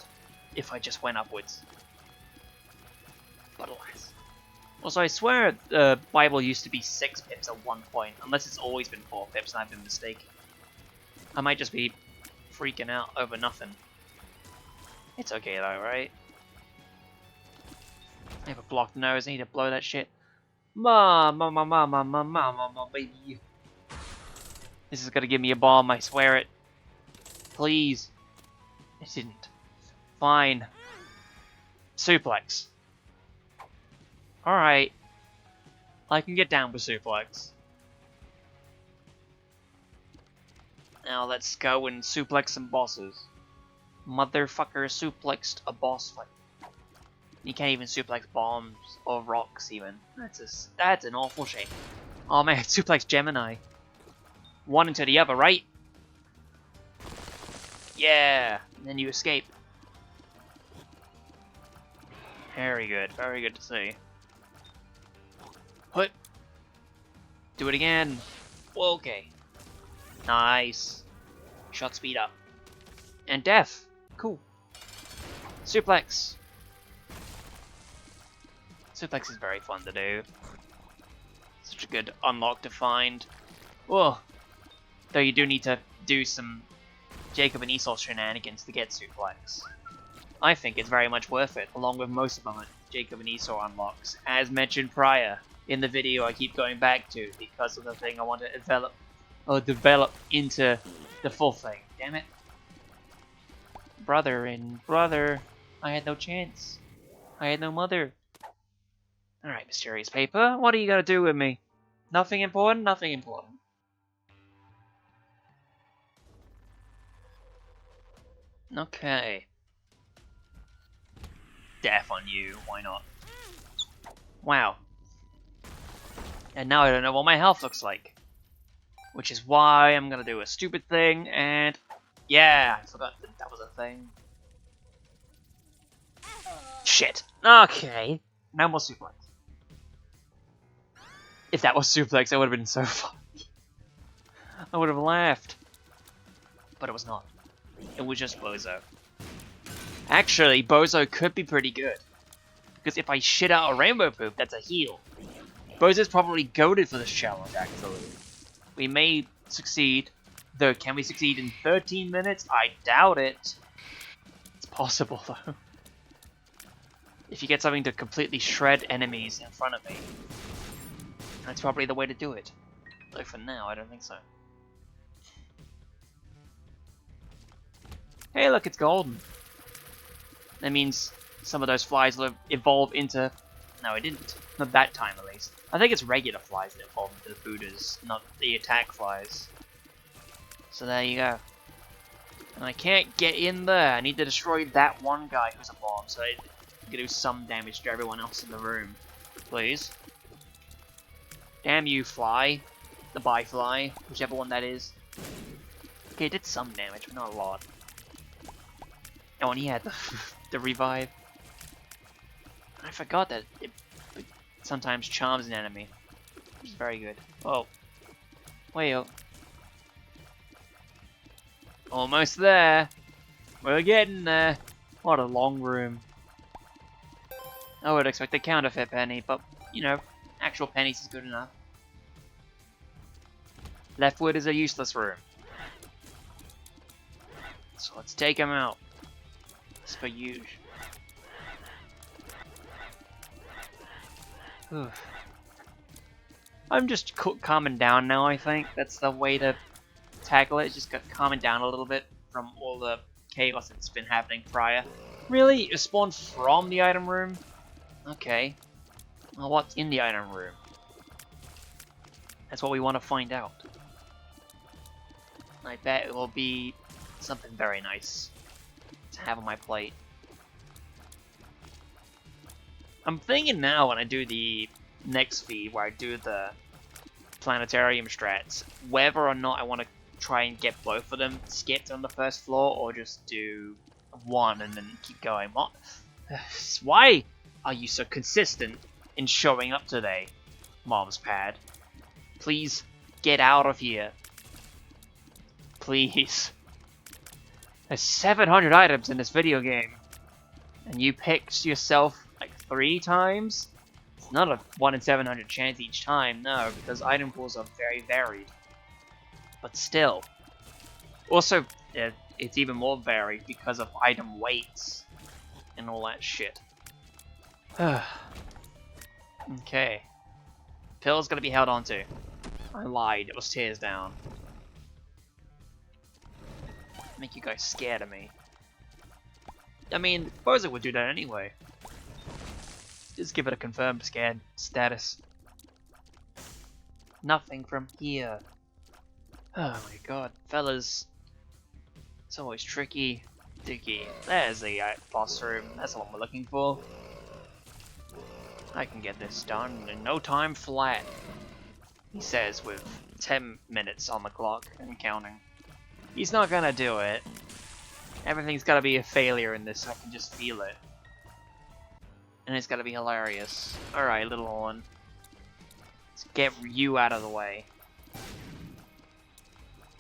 if I just went upwards. But alas. Also, I swear the Bible used to be 6 pips at one point, unless it's always been 4 pips and I've been mistaken. I might just be freaking out over nothing. It's okay though, right? I have a blocked nose, I need to blow that shit. Mama, baby. This is gonna give me a bomb, I swear it. Please. It didn't. Fine. Suplex. Alright. I can get down with suplex. Now let's go and suplex some bosses. Motherfucker suplexed a boss fight. You can't even suplex bombs or rocks even. That's an awful shame. Oh man, suplex Gemini. One into the other, right? Yeah, and then you escape. Very good to see. Put. Do it again. Okay. Nice. Shot speed up. And death. Cool. Suplex. Suplex is very fun to do. Such a good unlock to find. Whoa. Though you do need to do some Jacob and Esau shenanigans to get suplex. I think it's very much worth it, along with most of them Jacob and Esau unlocks, as mentioned prior in the video I keep going back to because of the thing I want to develop into the full thing. Damn it. Brother, I had no chance. I had no mother. Alright, mysterious paper, what are you gonna do with me? Nothing important? Nothing important. Okay. Death on you, why not? Wow. And now I don't know what my health looks like. Which is why I'm gonna do a stupid thing, and... yeah, I forgot that was a thing. Shit. Okay. No more suplex. If that was suplex, that would have been so fun. I would have laughed. But it was not. It was just Bozo. Actually, Bozo could be pretty good. Because if I shit out a rainbow poop, that's a heal. Bozo's probably goated for this challenge, actually. We may succeed. Though, can we succeed in 13 minutes? I doubt it. It's possible, though. If you get something to completely shred enemies in front of me. That's probably the way to do it. Though for now, I don't think so. Hey, look, it's golden. That means some of those flies will evolve into... no, it didn't. Not that time, at least. I think it's regular flies that evolve into the Buddhas, not the attack flies. So there you go. And I can't get in there. I need to destroy that one guy who's a bomb, so I can do some damage to everyone else in the room. Please. Damn you, fly. The Bi-Fly, whichever one that is. Okay, it did some damage, but not a lot. Oh, and he had the revive. I forgot that it sometimes charms an enemy. Which is very good. Oh. Wait. Almost there. We're getting there. What a long room. I would expect a counterfeit penny, but, you know, actual pennies is good enough. Leftward is a useless room. So let's take him out. As per usual. I'm just calming down now, I think. That's the way to tackle it. Just got calming down a little bit from all the chaos that's been happening prior. Really? You spawned from the item room? Okay. Well, what's in the item room? That's what we want to find out. I bet it will be something very nice to have on my plate. I'm thinking now when I do the next feed where I do the planetarium strats, whether or not I want to try and get both of them skipped on the first floor or just do one and then keep going. What? Why are you so consistent in showing up today, Mom's Pad? Please get out of here. Please. There's 700 items in this video game. And you picked yourself like 3 times? It's not a 1 in 700 chance each time, no, because item pools are very varied. But still. Also, it's even more varied because of item weights and all that shit. Okay. Pill's gonna be held onto. I lied, it was tears down. Make you guys scared of me. I mean, suppose it would do that anyway. Just give it a confirmed scared status. Nothing from here. Oh my god, fellas. It's always tricky. Dicky. There's the boss room. That's the one we're looking for. I can get this done in no time flat. He says with 10 minutes on the clock and counting. He's not gonna do it. Everything's gotta be a failure in this, I can just feel it. And it's gotta be hilarious. Alright, little one. Let's get you out of the way.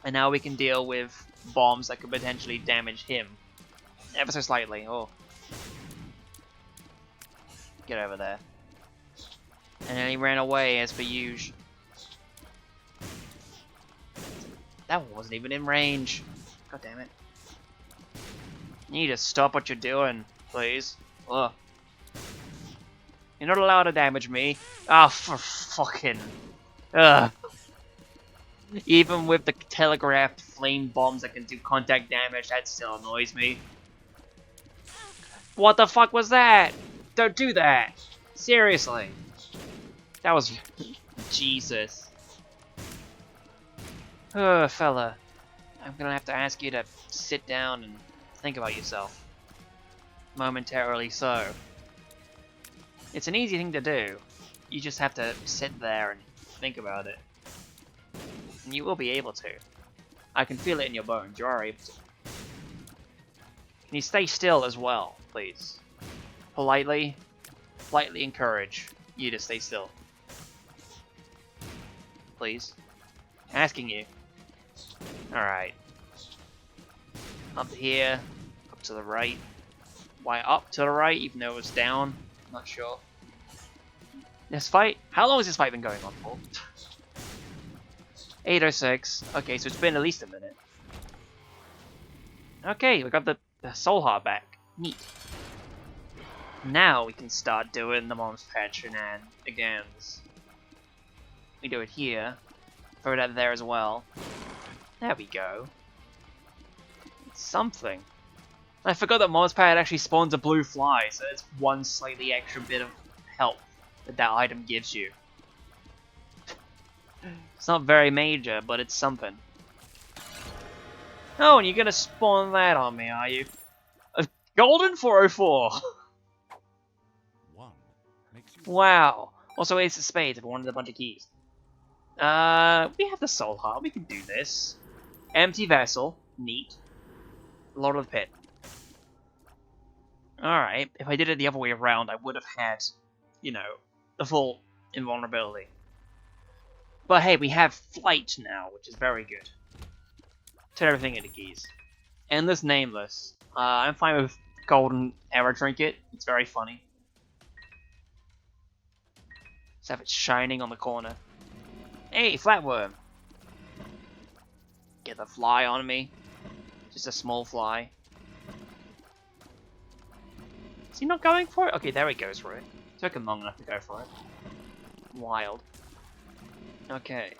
And now we can deal with bombs that could potentially damage him. Ever so slightly, oh. Get over there. And then he ran away as per usual. That one wasn't even in range. God damn it. You need to stop what you're doing, please. Ugh. You're not allowed to damage me. Ah, oh, for fucking... Ugh. Even with the telegraphed flame bombs that can do contact damage, that still annoys me. What the fuck was that? Don't do that! Seriously. That was... Jesus. Fella. I'm gonna have to ask you to sit down and think about yourself. Momentarily so. It's an easy thing to do. You just have to sit there and think about it. And you will be able to. I can feel it in your bones, you are able to. Can you stay still as well, please? Politely encourage you to stay still. Please. Asking you. Alright. Up here. Up to the right. Why up to the right, even though it was down? Not sure. This fight? How long has this fight been going on for? 8:06. Okay, so it's been at least a minute. Okay, we got the soul heart back. Neat. Now we can start doing the Mom's Pad shenanigans. We do it here. Throw that there as well. There we go. It's something. I forgot that Mom's Pad actually spawns a blue fly, so it's one slightly extra bit of help that that item gives you. It's not very major, but it's something. Oh, and you're gonna spawn that on me, are you? A golden 404! Wow. Also Ace of Spades if I wanted a bunch of keys. We have the Soul Heart, we can do this. Empty Vessel, neat. Lord of the Pit. Alright, if I did it the other way around, I would have had, you know, the full invulnerability. But hey, we have Flight now, which is very good. Turn everything into keys. Endless Nameless. I'm fine with Golden Arrow Trinket, it's very funny. Let's have it shining on the corner. Hey, Flatworm! Get the fly on me. Just a small fly. Is he not going for it? Okay, there he goes for it. Took him long enough to go for it. Wild. Okay.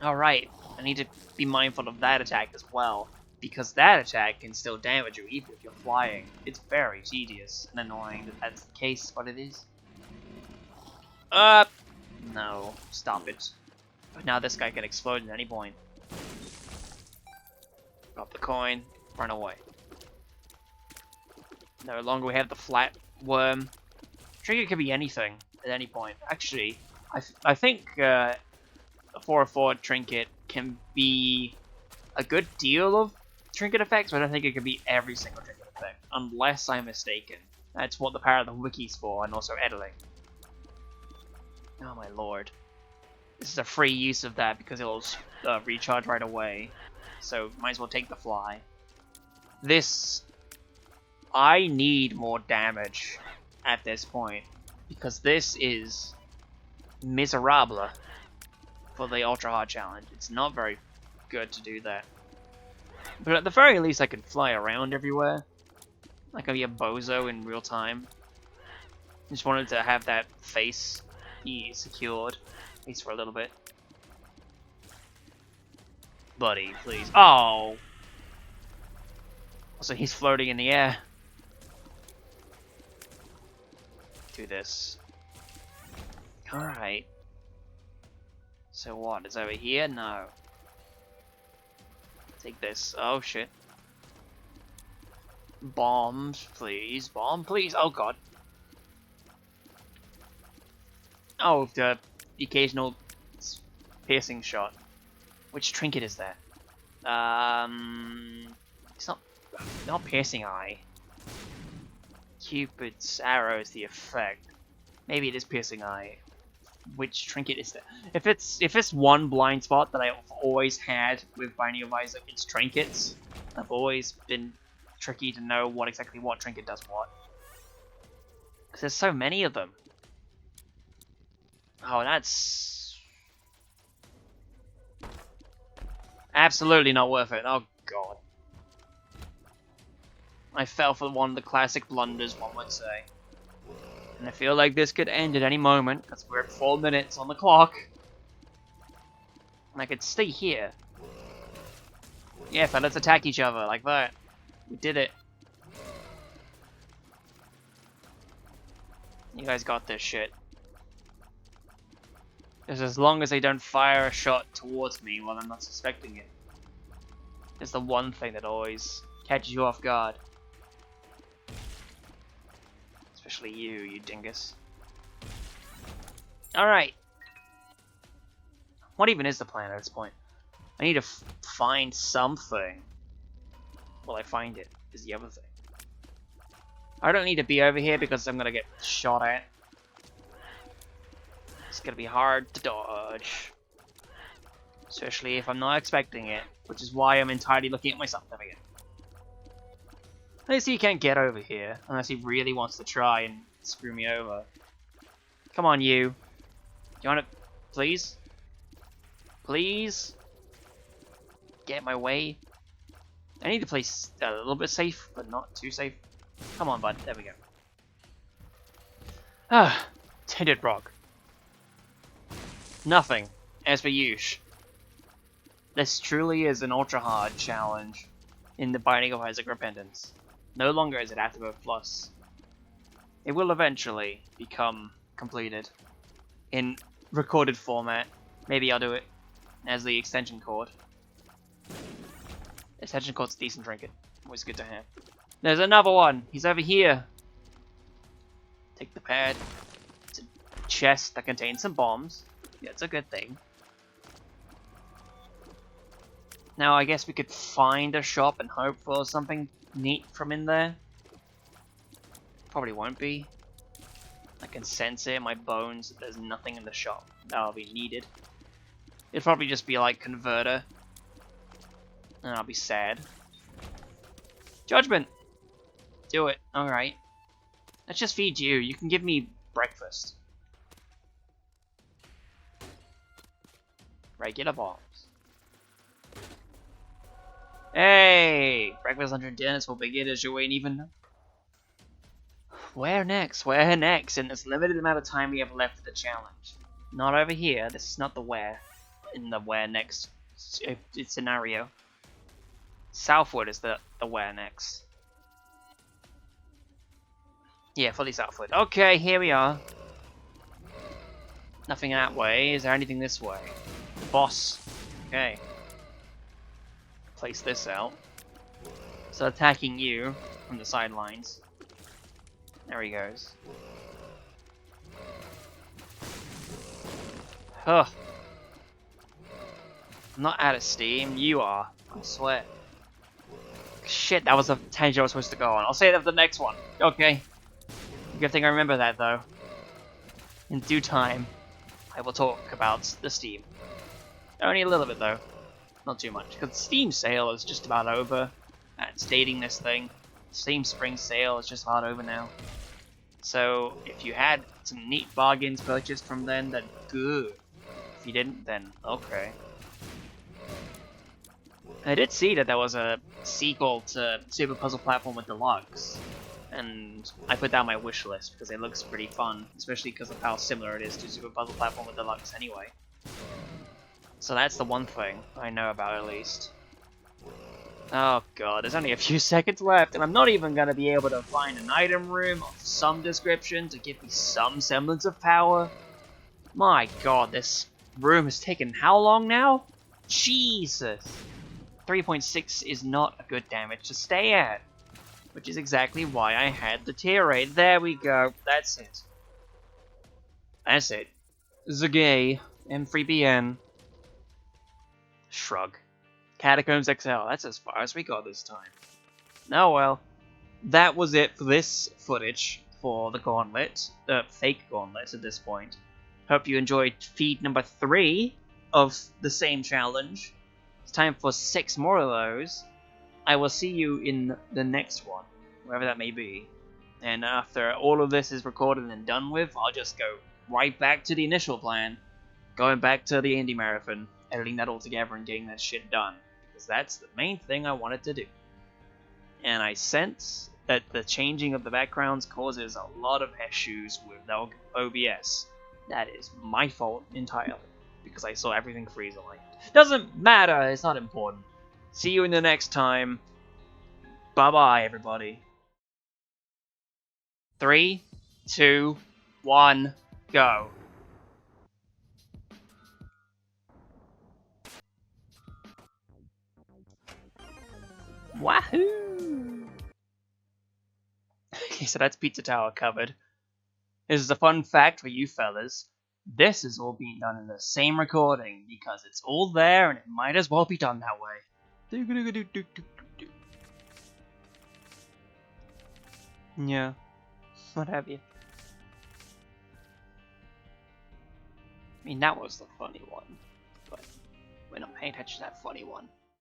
Alright, I need to be mindful of that attack as well, because that attack can still damage you even if you're flying. It's very tedious and annoying that that's the case, but it is. No, stop it. But now this guy can explode at any point. Drop the coin, run away. No longer we have the flat worm. Trinket could be anything at any point. Actually, I think a 4/4 trinket can be a good deal of trinket effects, but I don't think it can be every single trinket effect, unless I'm mistaken. That's what the power of the wiki's for, and also editing. Oh my lord. This is a free use of that because it'll recharge right away. So might as well take the fly. This... I need more damage at this point, because this is miserable for the ultra hard challenge. It's not very good to do that. But at the very least I can fly around everywhere. I can be a bozo in real time. Just wanted to have that face be secured, at least for a little bit. Buddy, please. Oh! So he's floating in the air. Do this. Alright. So what? Is over here? No. Take this. Oh shit. Bombs, please. Bomb, please. Oh god. Oh, the occasional piercing shot. Which trinket is that? It's not piercing eye. Cupid's arrow is the effect. Maybe it is piercing eye. Which trinket is that? If it's one blind spot that I've always had with Binding of Isaac, it's trinkets. I've always been tricky to know what trinket does what. Because there's so many of them. Oh, that's absolutely not worth it. Oh god. I fell for one of the classic blunders, one would say. And I feel like this could end at any moment, because we're at 4 minutes on the clock. And I could stay here. Yeah, fine, let's attack each other, like that. We did it. You guys got this shit. Just as long as they don't fire a shot towards me while I'm not suspecting it. It's the one thing that always catches you off guard. Especially you dingus. Alright. What even is the plan at this point? I need to find something. Well, I find it, is the other thing. I don't need to be over here because I'm gonna get shot at. It's gonna be hard to dodge. Especially if I'm not expecting it, which is why I'm entirely looking at myself. There we go. At least he can't get over here, unless he really wants to try and screw me over. Come on, you. Do you want to... Please? Please? Get in my way? I need to play a little bit safe, but not too safe. Come on, bud. There we go. Ah, tinted rock. Nothing, as per usual. This truly is an ultra-hard challenge in the Binding of Isaac Repentance. No longer is it Afterburn Plus. It will eventually become completed in recorded format. Maybe I'll do it as the extension cord. Extension cord's a decent trinket. Always good to have. There's another one. He's over here. Take the pad. It's a chest that contains some bombs. Yeah, it's a good thing. Now I guess we could find a shop and hope for something neat from in there. Probably won't be. I can sense it in my bones that there's nothing in the shop that'll be needed. It'll probably just be like converter. And I'll be sad. Judgment! Do it. Alright. Let's just feed you. You can give me breakfast. Regular bombs. Hey! Breakfast, lunch, and dinner will begin as you ain't even. Where next? Where next? In this limited amount of time we have left for the challenge. Not over here. This is not the where. In the where next scenario. Southward is the where next. Yeah, fully southward. Okay, here we are. Nothing that way. Is there anything this way? Boss. Okay. Place this out. So attacking you from the sidelines. There he goes. Huh. I'm not out of steam. You are. I swear. Shit, that was a tangent I was supposed to go on. I'll say that for the next one. Okay. Good thing I remember that, though. In due time, I will talk about the Steam. Only a little bit, though. Not too much. Because the Steam sale is just about over. And stating this thing. Steam Spring sale is just about over now. So, if you had some neat bargains purchased from then good. If you didn't, then okay. I did see that there was a sequel to Super Puzzle Platformer Deluxe, and I put that on my wish list because it looks pretty fun, especially because of how similar it is to Super Puzzle Platformer Deluxe anyway. So that's the one thing I know about at least. Oh god, there's only a few seconds left, and I'm not even going to be able to find an item room of some description to give me some semblance of power. My god, this room has taken how long now? Jesus! 3.6 is not a good damage to stay at, which is exactly why I had the tier rate. There we go, that's it. That's it. Zagay, M3BN. Shrug. Catacombs XL, that's as far as we got this time. Oh well. That was it for this footage for the Gauntlet, the fake Gauntlet at this point. Hope you enjoyed feed number 3 of the same challenge. It's time for 6 more of those. I will see you in the next one, wherever that may be. And after all of this is recorded and done with, I'll just go right back to the initial plan. Going back to the Indie Marathon, editing that all together and getting that shit done. Because that's the main thing I wanted to do. And I sense that the changing of the backgrounds causes a lot of issues with the OBS. That is my fault entirely, because I saw everything freeze on. Doesn't matter, it's not important. See you in the next time. Bye bye, everybody. 3, 2, 1, go. Wahoo! Okay, so that's Pizza Tower covered. This is a fun fact for you fellas. This is all being done in the same recording because it's all there and it might as well be done that way. Yeah, what have you. I mean, that was the funny one, but we're not paying attention to that funny one.